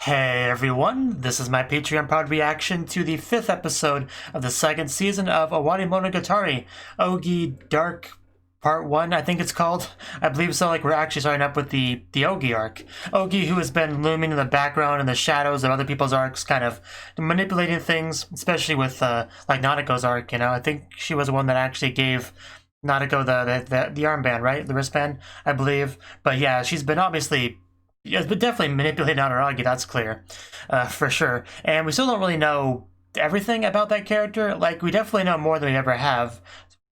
Hey everyone, this is my Patreon proud reaction to the 5th episode of the 2nd season of Owarimonogatari Ougi Dark Part 1, I think it's called. I believe so. We're actually starting up with the Ougi arc. Ougi, who has been looming in the background in the shadows of other people's arcs, kind of manipulating things, especially with Nadeko's arc, you know. I think she was the one that actually gave Nadeko the armband, right? The wristband, I believe. But yeah, she's been obviously... yeah, but definitely manipulating Ougi, that's clear, for sure. And we still don't really know everything about that character. We definitely know more than we ever have.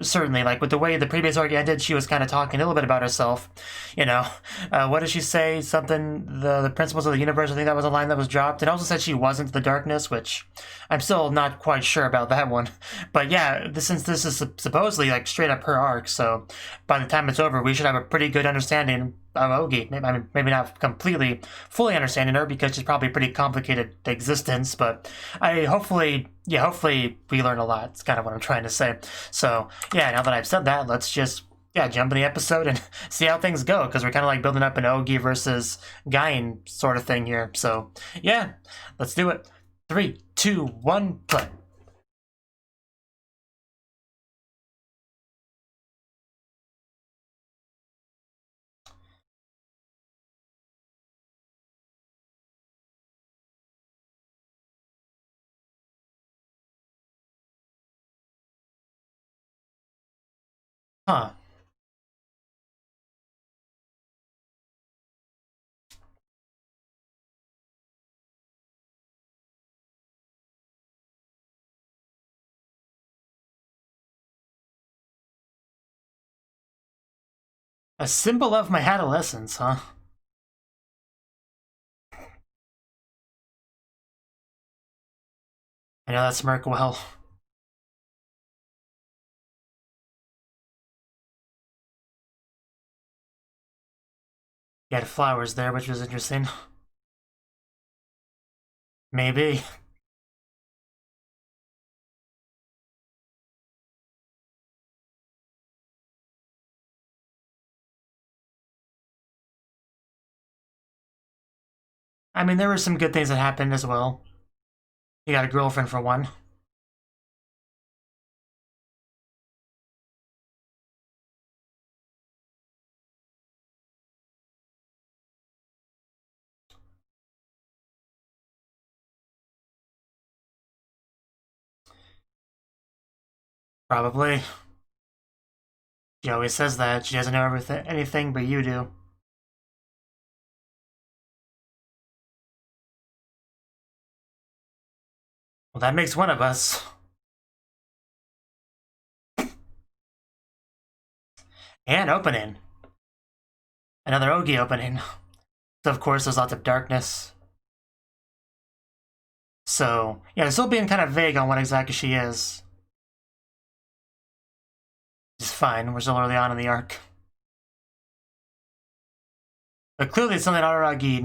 Certainly, with the way the previous arc ended, she was kind of talking a little bit about herself. You know, what did she say? Something, the principles of the universe, I think that was a line that was dropped. It also said she wasn't the darkness, which I'm still not quite sure about that one. But yeah, since this is supposedly straight up her arc, so by the time it's over, we should have a pretty good understanding of Ougi. Maybe not completely fully understanding her because she's probably a pretty complicated existence, but hopefully we learn a lot. It's kind of what I'm trying to say. So yeah, now that I've said that, let's just jump in the episode and see how things go, because we're kind of building up an Ougi versus Gain sort of thing here. So yeah, let's do it. 3, 2, 1, play. Huh. A symbol of my adolescence, huh? I know that smirk well. You had flowers there, which was interesting. Maybe. I mean, there were some good things that happened as well. You got a girlfriend for one. Probably. She always says that. She doesn't know anything but you do. Well, that makes one of us. And opening. Another Ougi opening. So, of course, there's lots of darkness. So, yeah, they're still being kind of vague on what exactly she is. It's fine, we're still early on in the arc. But clearly it's something Araragi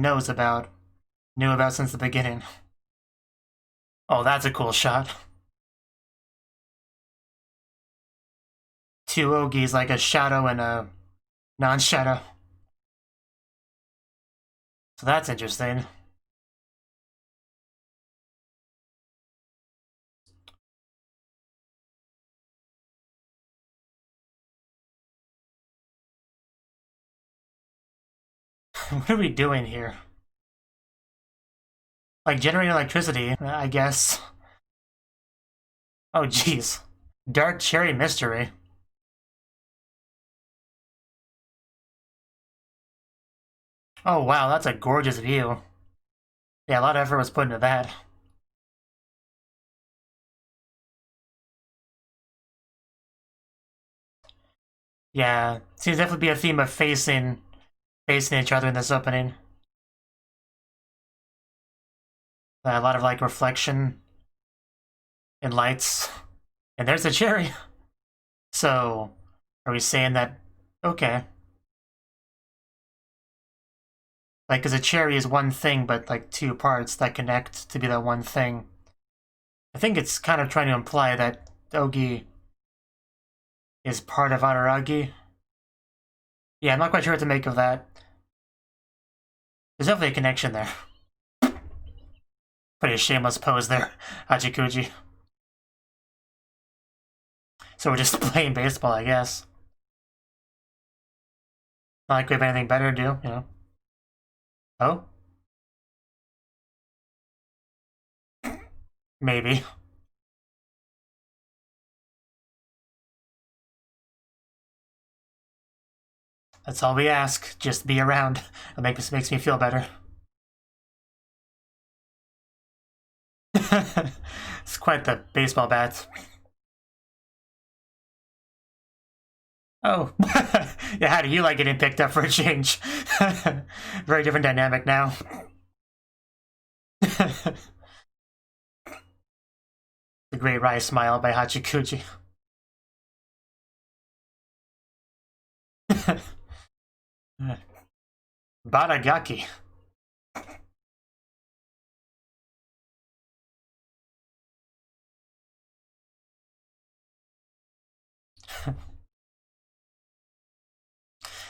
knew about since the beginning. Oh, that's a cool shot. Two Ougis, a shadow and a non-shadow. So that's interesting. What are we doing here? Generating electricity, I guess. Oh, jeez. Dark Cherry Mystery. Oh, wow, that's a gorgeous view. Yeah, a lot of effort was put into that. Yeah, seems definitely be a theme of facing each other in this opening. A lot of reflection and lights. And there's the cherry. So, are we saying that, okay. Because a cherry is one thing, but two parts that connect to be that one thing. I think it's kind of trying to imply that Ougi is part of Araragi. Yeah, I'm not quite sure what to make of that. There's definitely a connection there. Pretty shameless pose there, Hachikuji. So we're just playing baseball, I guess. Not like we have anything better to do, you know. Oh? Maybe. That's all we ask. Just be around. It makes me feel better. It's quite the baseball bat. Oh. Yeah, how do you like getting picked up for a change? Very different dynamic now. The great wry smile by Hachikuji. Baragaki.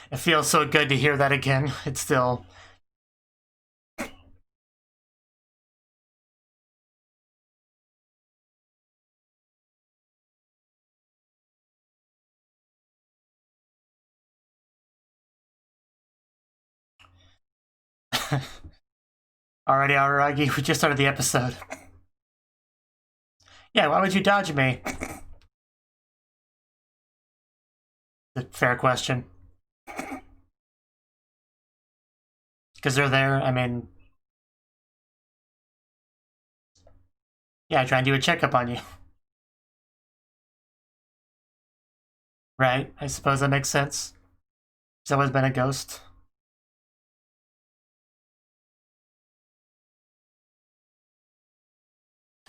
It feels so good to hear that again. It's still... Alrighty, Araragi, we just started the episode. Yeah, why would you dodge me? A fair question. Because they're there, I mean... Yeah, I try and do a checkup on you. Right, I suppose that makes sense. He's always been a ghost.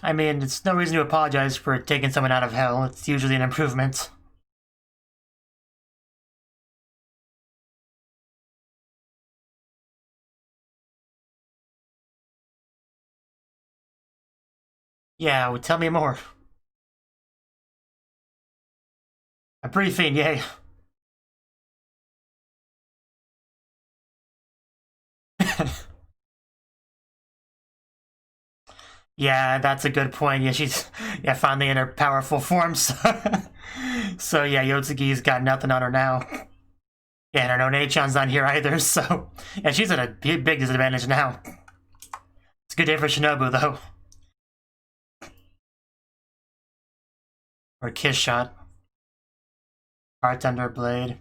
I mean, it's no reason to apologize for taking someone out of hell. It's usually an improvement. Yeah, well, tell me more. A briefing, yay. Yeah, that's a good point. Yeah, she's finally in her powerful forms. So yeah, Yotsugi's got nothing on her now. Yeah, and her One-chan's not here either, so... Yeah, she's at a big disadvantage now. It's a good day for Shinobu, though. Or Kiss Shot. Bartender Blade.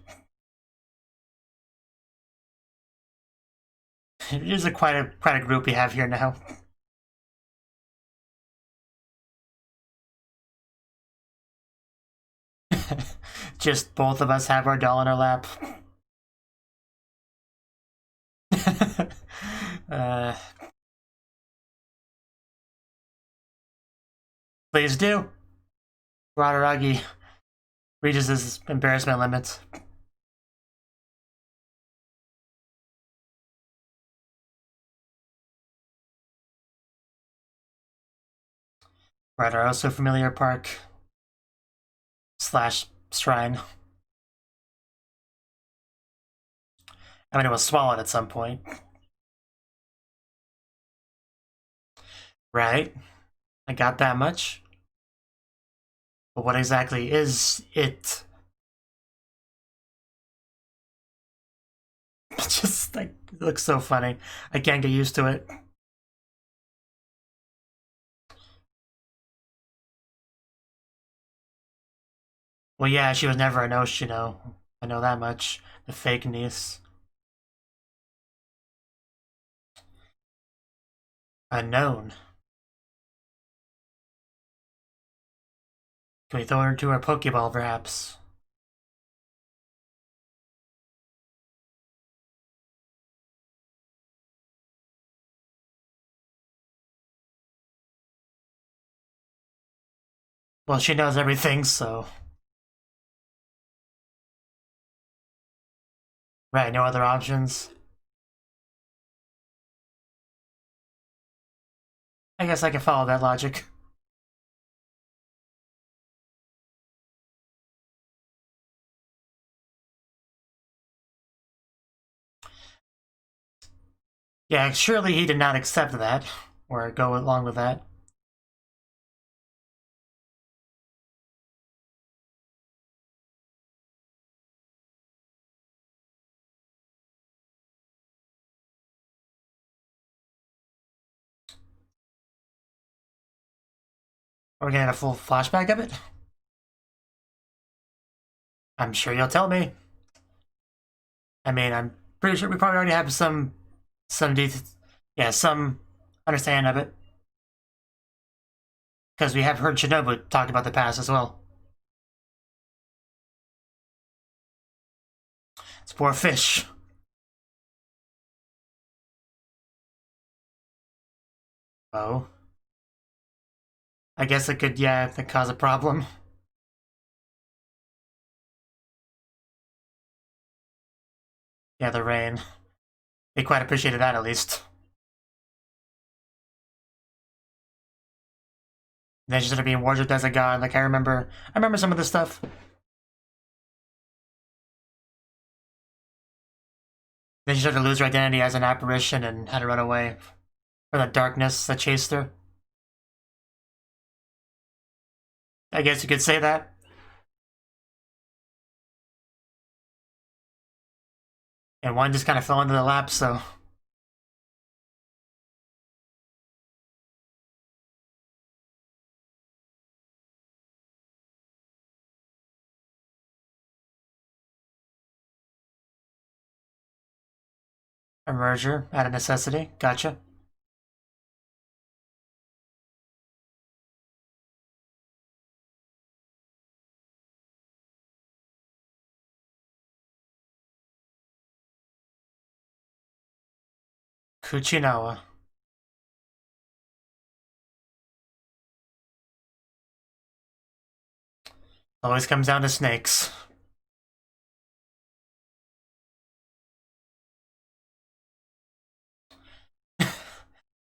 It is quite a group we have here now. Just both of us have our doll in our lap. Please do. Araragi reaches his embarrassment limits. We're at our also familiar park / shrine. I mean, it was swallowed at some point. Right? I got that much. But what exactly is it? It's just like, it looks so funny. I can't get used to it. Well, yeah, she was never an Oshino. I know that much. The fake niece. Unknown. Can we throw her into her Pokeball, perhaps? Well, she knows everything, so... Right, no other options? I guess I can follow that logic. Yeah, surely he did not accept that. or go along with that. Are we gonna get a full flashback of it? I'm sure you'll tell me. I mean, I'm pretty sure we probably already have some understanding of it. Because we have heard Shinobu talk about the past as well. It's poor fish. Oh. I guess it could, yeah, it cause a problem. Yeah, the rain. They quite appreciated that, at least. Then she started being worshipped as a god. Like, I remember some of this stuff. Then she started to lose her identity as an apparition and had to run away from the darkness that chased her. I guess you could say that. And one just kind of fell into the lap, so... A merger out of necessity. Gotcha. Kuchinawa. Always comes down to snakes.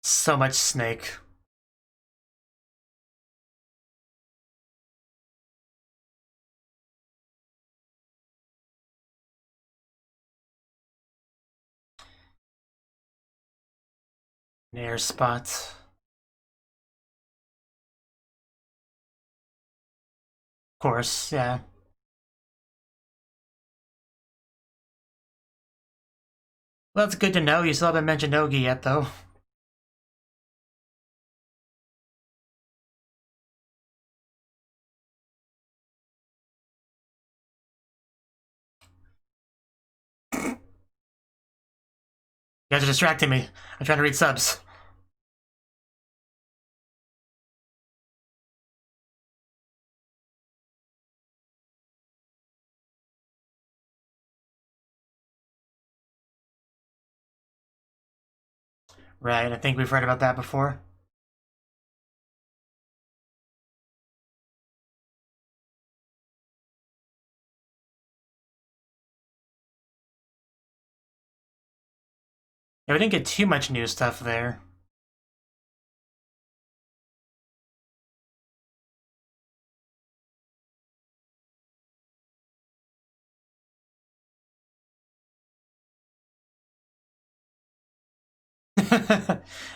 So much snake. Near spot. Of course, yeah. Well, that's good to know. You still haven't mentioned Ougi yet, though. You guys are distracting me. I'm trying to read subs. Right, I think we've heard about that before. Yeah, we didn't get too much new stuff there.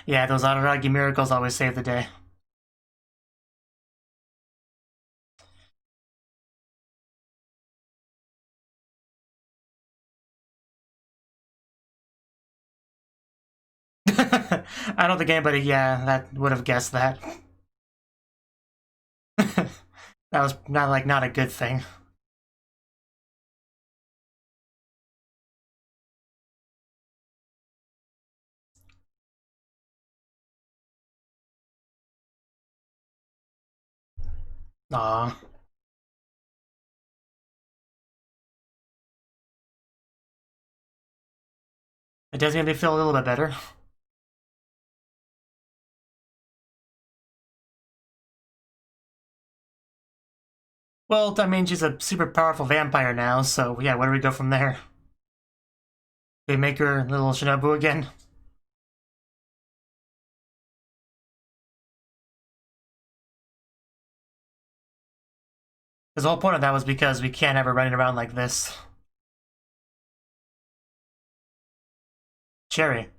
Yeah, those Araragi miracles always save the day. I don't think anybody, yeah, that would have guessed that. That was not a good thing. Aw. It does make me feel a little bit better. Well, I mean, she's a super powerful vampire now, so yeah, where do we go from there? They make her little Shinobu again? Because the whole point of that was because we can't have her running around like this. Cherry.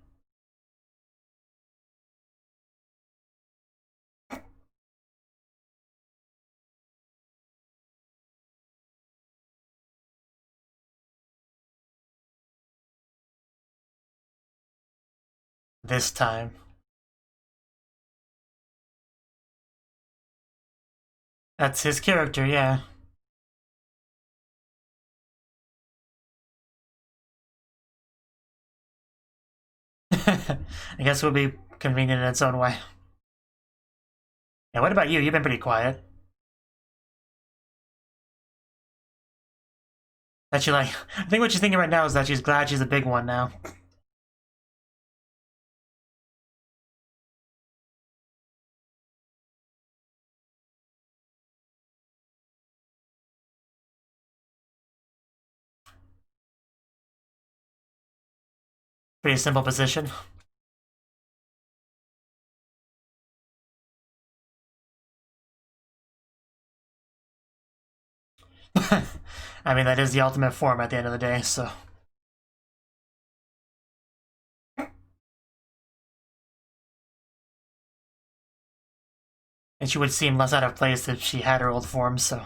this time. That's his character, yeah. I guess it would be convenient in its own way. Yeah, what about you? You've been pretty quiet. That she like, I think what she's thinking right now is that she's glad she's a big one now. Pretty simple position. I mean, that is the ultimate form at the end of the day, so. And she would seem less out of place if she had her old form, so.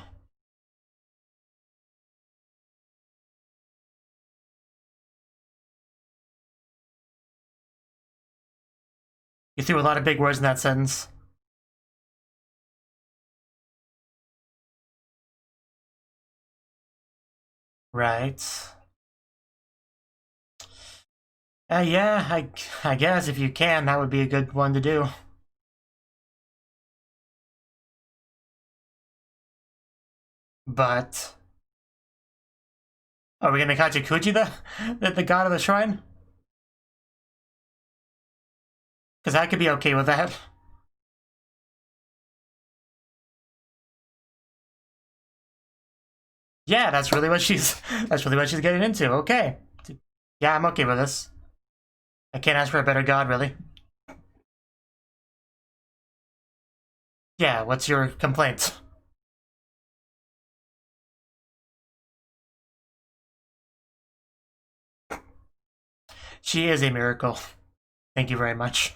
You threw a lot of big words in that sentence. Right. Yeah, I guess if you can, that would be a good one to do. But... Are we gonna catch Kuji, the god of the shrine? Because I could be okay with that. Yeah, that's really what she's getting into. Okay. Yeah, I'm okay with this. I can't ask for a better god, really. Yeah, what's your complaint? She is a miracle. Thank you very much.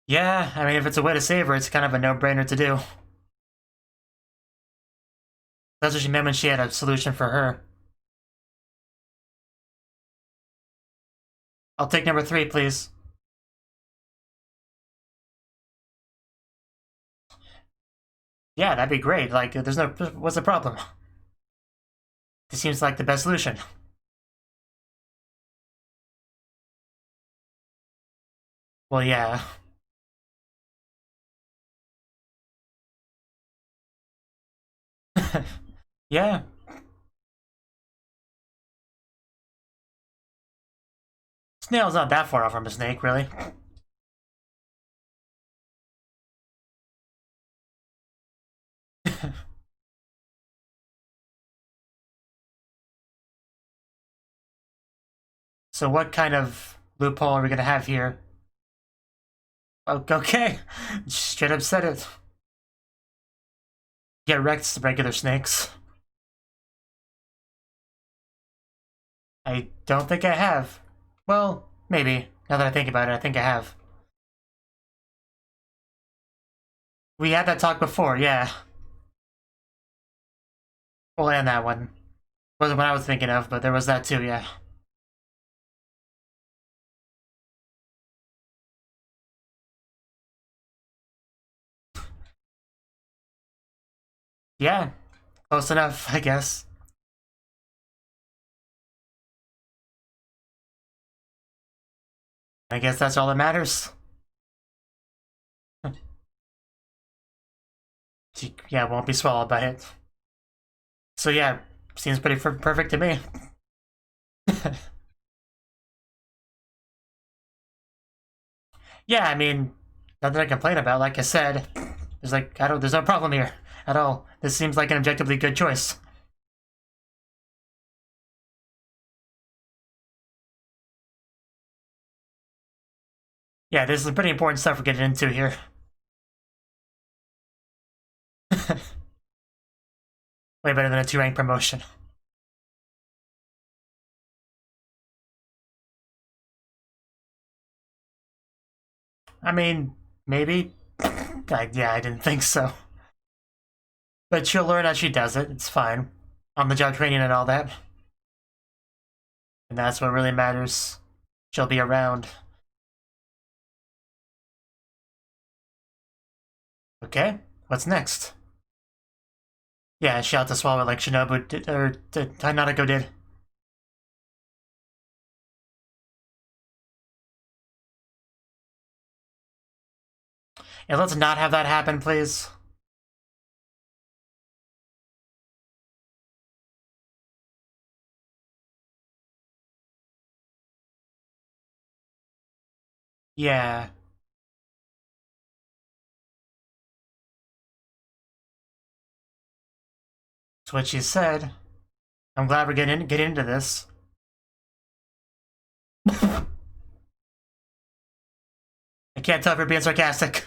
Yeah, I mean, if it's a way to save her, it's kind of a no-brainer to do. That's what she meant when she had a solution for her. I'll take number 3, please. Yeah, that'd be great. Like, there's no... What's the problem? This seems like the best solution. Well, yeah. Yeah. Snail's not that far off from a snake, really. So what kind of loophole are we gonna have here? Okay. Straight up said it. Get wrecked, regular snakes. I don't think I have. Well, maybe. Now that I think about it, I think I have. We had that talk before, yeah. Well, and that one. Wasn't what I was thinking of, but there was that too, yeah. Yeah. Close enough, I guess. I guess that's all that matters. Yeah, won't be swallowed by it. So yeah, seems pretty perfect to me. Yeah, I mean, nothing to complain about. Like I said, there's no problem here at all. This seems like an objectively good choice. Yeah, this is pretty important stuff we're getting into here. Way better than a 2-rank promotion. I mean, maybe. Yeah, I didn't think so. But she'll learn as she does it. It's fine. On-the-job training and all that. And that's what really matters. She'll be around. Okay, what's next? Yeah, shout to swallow like Shinobu did, or Hanako did. And let's not have that happen, please. Yeah. That's what she said. I'm glad we're getting into this. I can't tell if you're being sarcastic.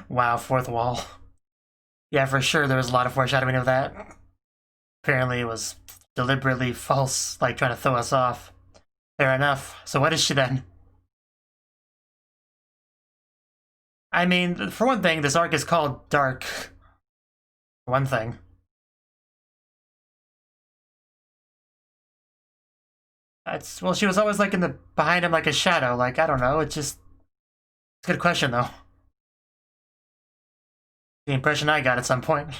Wow, fourth wall. Yeah, for sure there was a lot of foreshadowing of that. Apparently it was deliberately false, like trying to throw us off. Fair enough. So what is she then? I mean, for one thing, this arc is called Dark. For one thing. Well, she was always like in the behind him like a shadow. Like, I don't know. It's a good question though. The impression I got at some point.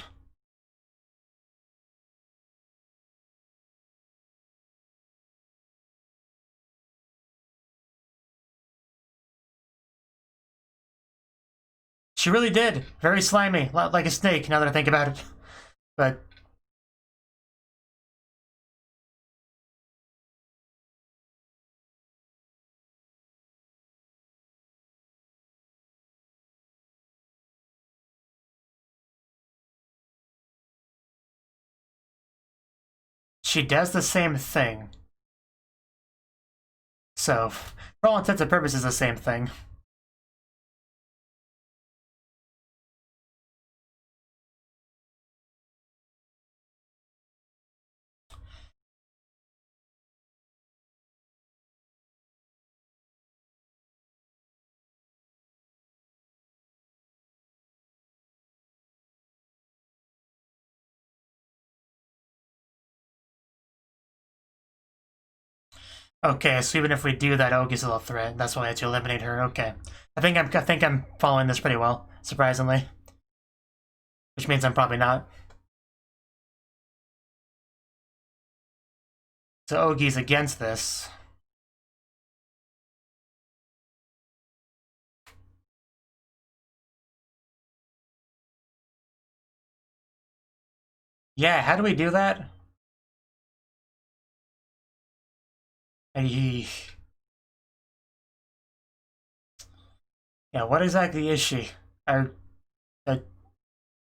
She really did. Very slimy, like a snake. Now that I think about it, but she does the same thing. So, for all intents and purposes, the same thing. Okay, so even if we do that, Ougi's still a threat. That's why I had to eliminate her. Okay, I think I'm following this pretty well, surprisingly. Which means I'm probably not. So Ougi's against this. Yeah, how do we do that? Yeah, what exactly is she?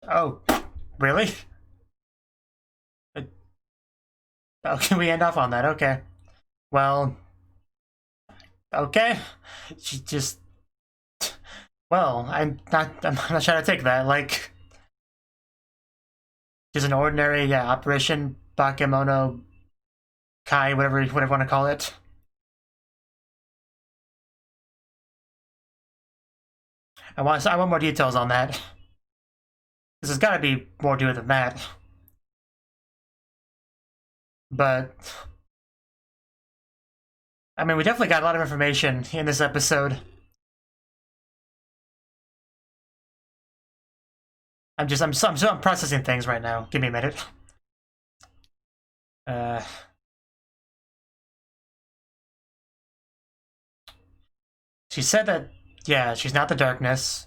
Oh, really? Oh, can we end off on that? Okay. Well, okay. She just. Well, I'm not trying to take that. Like, she's an ordinary, yeah, Operation Bakemono Kai, whatever you want to call it. I want more details on that. This has got to be more to it than that. But I mean, we definitely got a lot of information in this episode. I'm processing things right now. Give me a minute. She said that, yeah, she's not the darkness,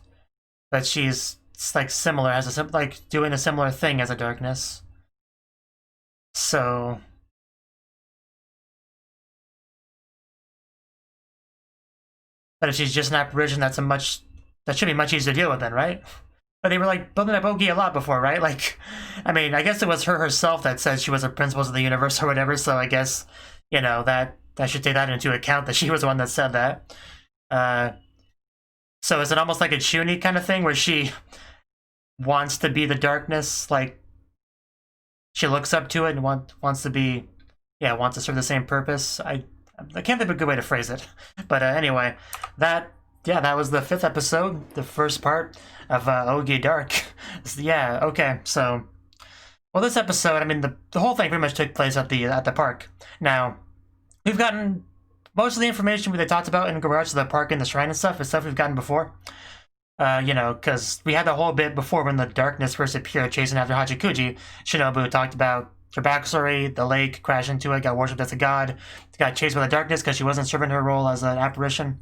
but she's like similar, like doing a similar thing as a darkness. So, but if she's just an apparition, that should be much easier to deal with then, right? But they were like building up Ougi a lot before, right? Like, I mean, I guess it was her herself that said she was a principles of the universe or whatever. So I guess, you know, that should take that into account, that she was the one that said that. So is it almost like a Chuny kind of thing where she wants to be the darkness, like she looks up to it and wants to serve the same purpose? I I can't think of a good way to phrase it. But anyway, that was the 5th episode, the first part of Ougi Dark. Yeah, okay, so... Well, this episode, I mean, the whole thing pretty much took place at the park. Now, we've gotten most of the information they talked about in regards to the park and the shrine and stuff is stuff we've gotten before. You know, because we had the whole bit before when the darkness first appeared chasing after Hachikuji. Shinobu talked about her backstory, the lake, crashed into it, got worshipped as a god, got chased by the darkness because she wasn't serving her role as an apparition.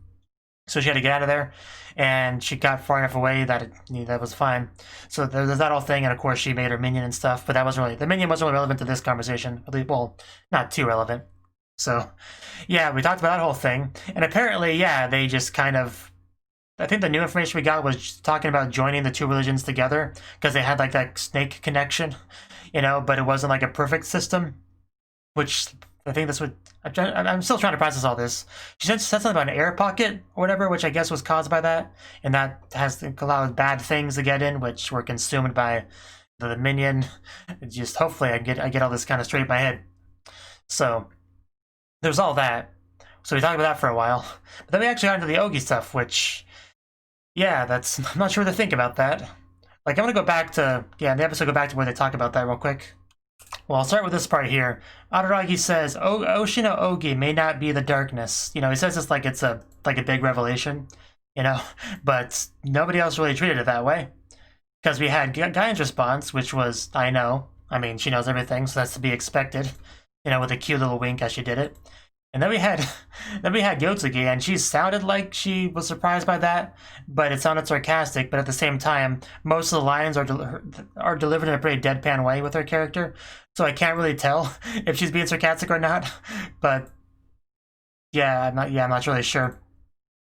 So she had to get out of there, and she got far enough away that that was fine. So there's that whole thing, and of course she made her minion and stuff, but that wasn't really, the minion wasn't really relevant to this conversation. At least, well, not too relevant. So, yeah, we talked about that whole thing, and apparently, yeah, they just kind of, I think the new information we got was talking about joining the two religions together, because they had like that snake connection, you know, but it wasn't like a perfect system, which I think that's what, I'm still trying to process all this. She said something about an air pocket or whatever, which I guess was caused by that, and that has allowed bad things to get in, which were consumed by the minion. Just hopefully I get all this kind of straight in my head. So there's all that. So we talked about that for a while, but then we actually got into the Ougi stuff, which, yeah, I'm not sure what to think about that. Like, I'm gonna go back to, in the episode, go back to where they talk about that real quick. Well, I'll start with this part here. Araragi says, Oshino Ougi may not be the darkness. You know, he says this like it's a big revelation, you know, but nobody else really treated it that way. Because we had Gaian's response, which was, I know. I mean, she knows everything, so that's to be expected. You know, with a cute little wink as she did it. And then we had Yotsugi, and she sounded like she was surprised by that, but it sounded sarcastic. But at the same time, most of the lines are delivered in a pretty deadpan way with her character, so I can't really tell if she's being sarcastic or not. But yeah, I'm not really sure.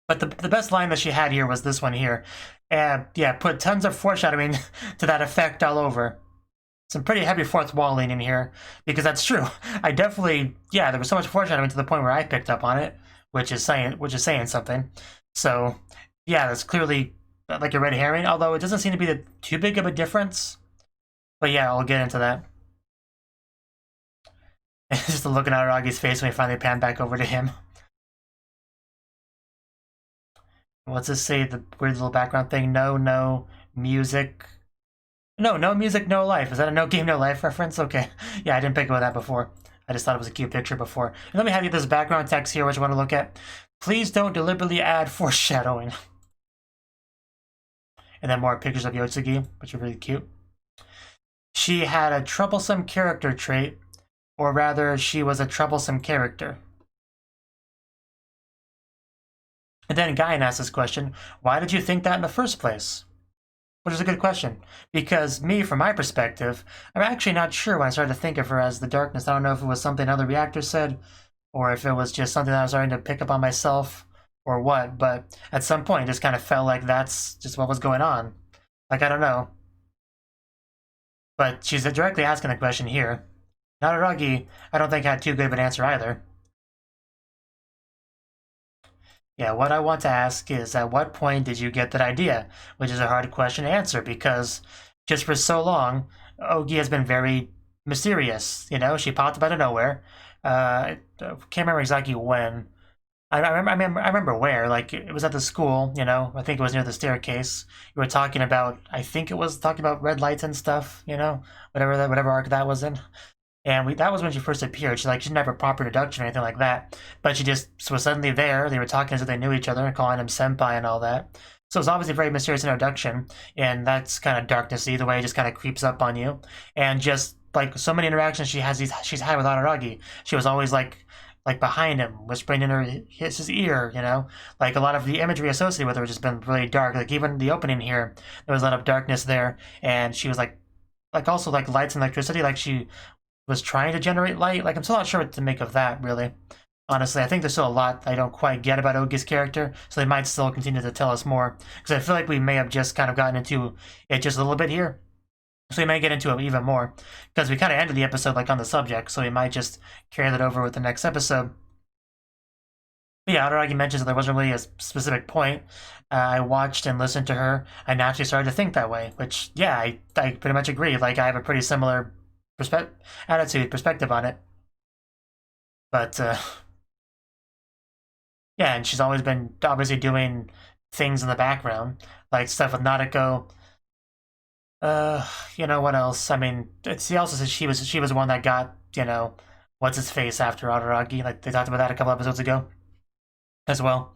But the best line that she had here was this one here, and yeah, put tons of foreshadowing to that effect all over. Some pretty heavy fourth wall leaning here, because that's true. I definitely, there was so much foreshadowing to the point where I picked up on it, which is saying something. So, yeah, that's clearly like a red herring, although it doesn't seem to be too big of a difference. But yeah, I'll get into that. Just looking at Aragi's face when we finally pan back over to him. What's this say? The weird little background thing. No music. No music, no life. Is that a no game, no life reference? Okay. Yeah, I didn't pick up on that before. I just thought it was a cute picture before. And let me have you this background text here, which you want to look at. Please don't deliberately add foreshadowing. And then more pictures of Yotsugi, which are really cute. She had a troublesome character trait, or rather, she was a troublesome character. And then Guyan asks this question, why did you think that in the first place? Which is a good question, because from my perspective, I'm actually not sure when I started to think of her as the darkness. I don't know if it was something other reactors said, or if it was just something that I was starting to pick up on myself, or what, but at some point it just kind of felt like that's just what was going on. Like, I don't know. But she's directly asking the question here. Nararagi, I don't think had too good of an answer either. Yeah, what I want to ask is, at what point did you get that idea? Which is a hard question to answer, because just for so long, Ougi has been very mysterious. You know, she popped up out of nowhere. I can't remember exactly when. I remember where. Like, it was at the school, you know. I think it was near the staircase. You were talking about, I think it was talking about red lights and stuff, you know, whatever arc that was in. And that was when she first appeared. She didn't have a proper introduction or anything like that. But she just was suddenly there. They were talking as if they knew each other and calling him senpai and all that. So it's obviously a very mysterious introduction. And that's kind of darkness. Either way, it just kind of creeps up on you. And just like so many interactions she's had with Araragi, she was always like behind him, whispering in his ear, you know? Like, a lot of the imagery associated with her has just been really dark. Like, even the opening here, there was a lot of darkness there. And she was like also like lights and electricity. Like, she was trying to generate light. Like, I'm still not sure what to make of that, really. Honestly, I think there's still a lot I don't quite get about Ougi's character, so they might still continue to tell us more. Because I feel like we may have just kind of gotten into it just a little bit here. So we may get into it even more. Because we kind of ended the episode like on the subject, so we might just carry that over with the next episode. But yeah, Araragi mentions that there wasn't really a specific point. I watched and listened to her. I naturally started to think that way, which, yeah, I pretty much agree. Like, I have a pretty similar perspective on it. But Yeah, and she's always been obviously doing things in the background, like stuff with Nadeko. You know what else? I mean, she also said she was the one that got, what's his face after Araragi. Like they talked about that a couple episodes ago as well.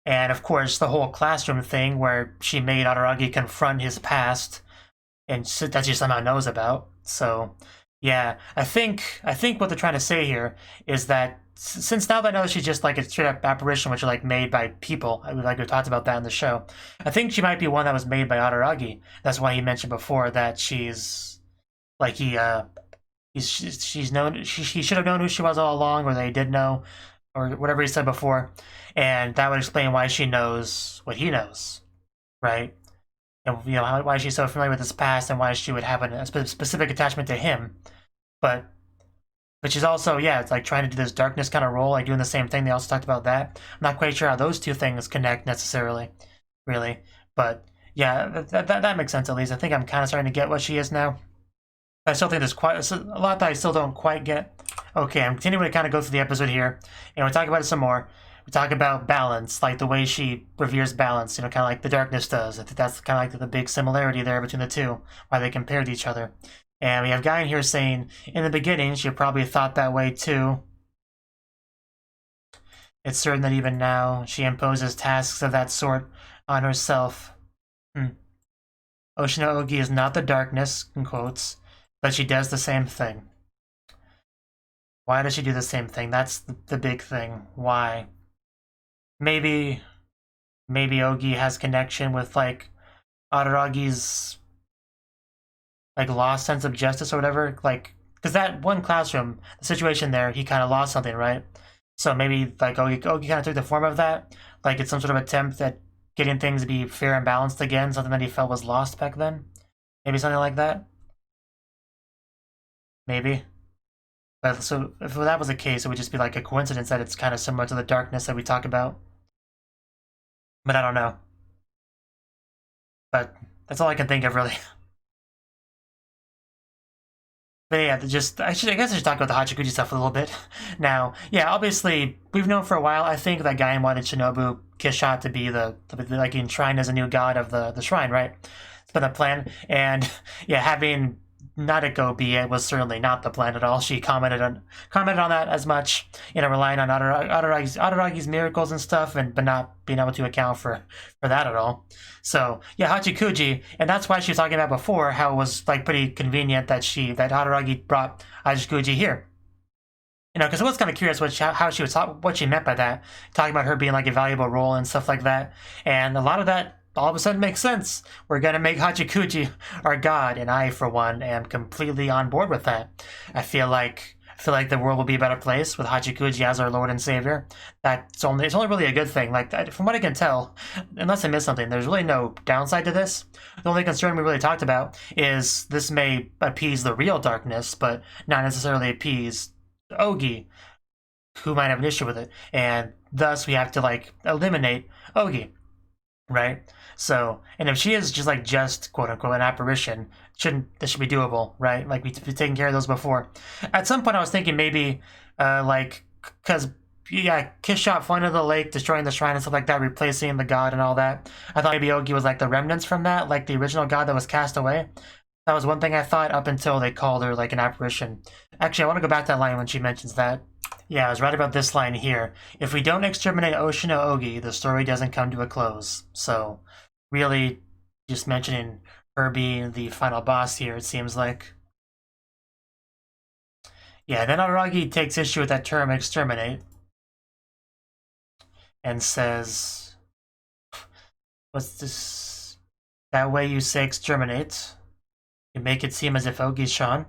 And of course, the whole classroom thing where she made Araragi confront his past and that she somehow knows about. So, yeah, I think what they're trying to say here is that since now that I know she's just like a straight up apparition, which are like made by people, like we talked about that in the show, I think she might be one that was made by Araragi. That's why he mentioned before that she's like she's known he should have known who she was all along, or they did know, or whatever he said before, and that would explain why she knows what he knows, right? And why she's so familiar with his past and why she would have a specific attachment to him. But she's also, yeah, it's like trying to do this darkness kind of role, like doing the same thing. They also talked about that. I'm not quite sure how those two things connect necessarily, really. But yeah, that makes sense at least. I think I'm kind of starting to get what she is now. I still think there's quite a lot that I still don't quite get. Okay, I'm continuing to kind of go through the episode here, and we'll talk about it some more. We talk about balance, like the way she reveres balance, kind of like the darkness does. I think that's kind of like the big similarity there between the two, why they compared each other. And we have Guy in here saying, in the beginning, she probably thought that way too. It's certain that even now, she imposes tasks of that sort on herself. Oshino Ougi is not the darkness, in quotes, but she does the same thing. Why does she do the same thing? That's the big thing. Why? Maybe Ougi has connection with like Araragi's like lost sense of justice or whatever. Like, because that one classroom, the situation there, he kind of lost something, right? So maybe like Ougi kind of took the form of that. Like it's some sort of attempt at getting things to be fair and balanced again, something that he felt was lost back then. Maybe something like that. Maybe. But so if that was the case, it would just be like a coincidence that it's kind of similar to the darkness that we talk about. But I don't know. But that's all I can think of, really. But yeah, I guess I should talk about the Hachikuji stuff a little bit. Now, yeah, obviously, we've known for a while, I think, that Gaim wanted Shinobu Kisha to be the like enshrined as a new god of the shrine, right? It's been the plan. And yeah, having Nadeko be it was certainly not the plan at all. She commented on that as much, relying on Araragi's miracles and stuff, but not being able to account for that at all. So yeah, Hachikuji, and that's why she was talking about before how it was like pretty convenient that Araragi brought Hachikuji here. Because I was kind of curious what she meant by that, talking about her being like a valuable role and stuff like that, and a lot of that all of a sudden makes sense. We're gonna make Hachikuji our god, and I, for one, am completely on board with that. I feel like the world will be a better place with Hachikuji as our Lord and Savior. It's only really a good thing. Like from what I can tell, unless I missed something, there's really no downside to this. The only concern we really talked about is this may appease the real darkness, but not necessarily appease Ougi, who might have an issue with it, and thus we have to like eliminate Ougi, right? So, and if she is just quote unquote an apparition, this should be doable, right? Like we've taken care of those before. At some point, I was thinking maybe, because Kiss shot flying into the lake, destroying the shrine and stuff like that, replacing the god and all that. I thought maybe Ougi was like the remnants from that, like the original god that was cast away. That was one thing I thought up until they called her like an apparition. Actually, I want to go back to that line when she mentions that. Yeah, I was right about this line here. If we don't exterminate Oshino Ougi, the story doesn't come to a close. So, really, just mentioning her being the final boss here, it seems like. Yeah, then Araragi takes issue with that term exterminate and says, what's this? That way you say exterminate. You make it seem as if Ougi-chan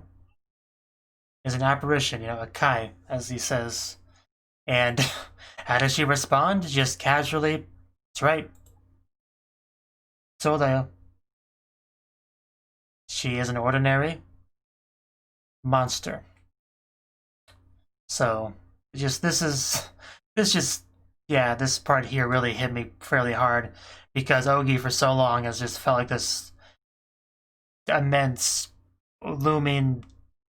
is an apparition, a kai, as he says. And how does she respond? Just casually, that's right. Sodayo. She is an ordinary monster. So, this part here really hit me fairly hard because Ougi for so long has just felt like this immense, looming,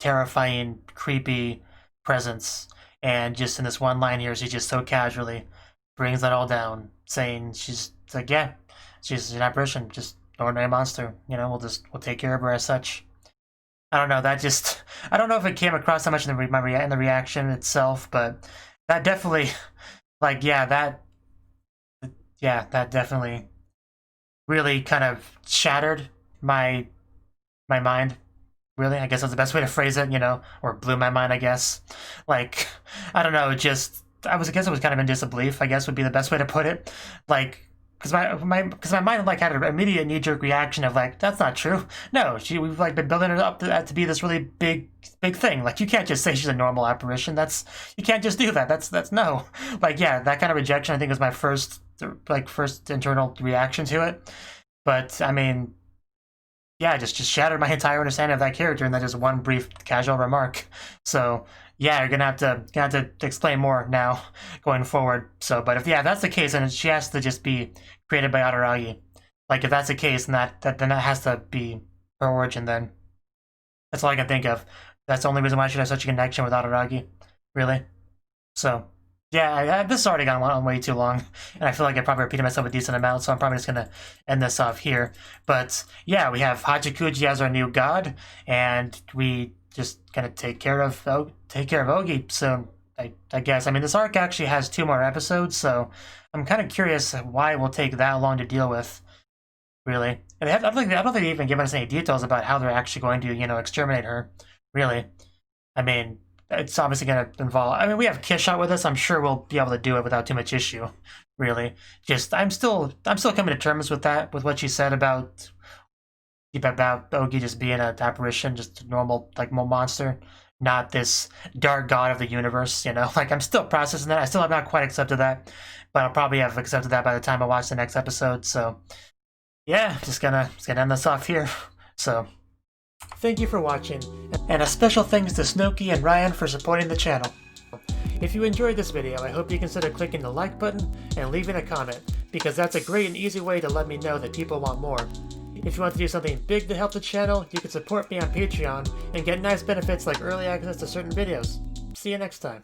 terrifying, creepy presence, and just in this one line here, she just so casually brings that all down, saying she's like, yeah, she's an apparition, just an ordinary monster. You know, we'll take care of her as such. I don't know. That just I don't know if it came across so much in the reaction itself, but that definitely, like, that definitely really kind of shattered my mind. Really, I guess that's the best way to phrase it, you know, or blew my mind, I guess. Like, I don't know, just I guess I was kind of in disbelief, I guess would be the best way to put it. Like, because my mind like had an immediate knee-jerk reaction of like, that's not true. No, we've like been building her up to be this really big thing. Like, you can't just say she's a normal apparition. You can't just do that. That's no. Like, yeah, that kind of rejection I think was my first internal reaction to it. But I mean, yeah, just shattered my entire understanding of that character in that just one brief casual remark. So yeah, you're gonna have to explain more now going forward. So, but if that's the case, then she has to just be created by Araragi. Like, if that's the case, then that has to be her origin. Then that's all I can think of. That's the only reason why I should have such a connection with Araragi, really. So yeah, this has already gone on way too long, and I feel like I probably repeated myself a decent amount, so I'm probably just gonna end this off here. But yeah, we have Hachikuji as our new god, and we just gonna take care of Ougi soon, I guess. I mean, this arc actually has 2 more episodes, so I'm kind of curious why it will take that long to deal with, really. And I don't think they even given us any details about how they're actually going to, you know, exterminate her, really. I mean, it's obviously going to involve... I mean, we have Kishot with us. I'm sure we'll be able to do it without too much issue, really. Just, I'm still coming to terms with that, with what she said about Ougi just being an apparition, just a normal, like, monster, not this dark god of the universe, you know? Like, I'm still processing that. I still have not quite accepted that, but I'll probably have accepted that by the time I watch the next episode, so... yeah, just gonna end this off here, so... thank you for watching, and a special thanks to Cnouki and Ryan for supporting the channel. If you enjoyed this video, I hope you consider clicking the like button and leaving a comment, because that's a great and easy way to let me know that people want more. If you want to do something big to help the channel, you can support me on Patreon and get nice benefits like early access to certain videos. See you next time.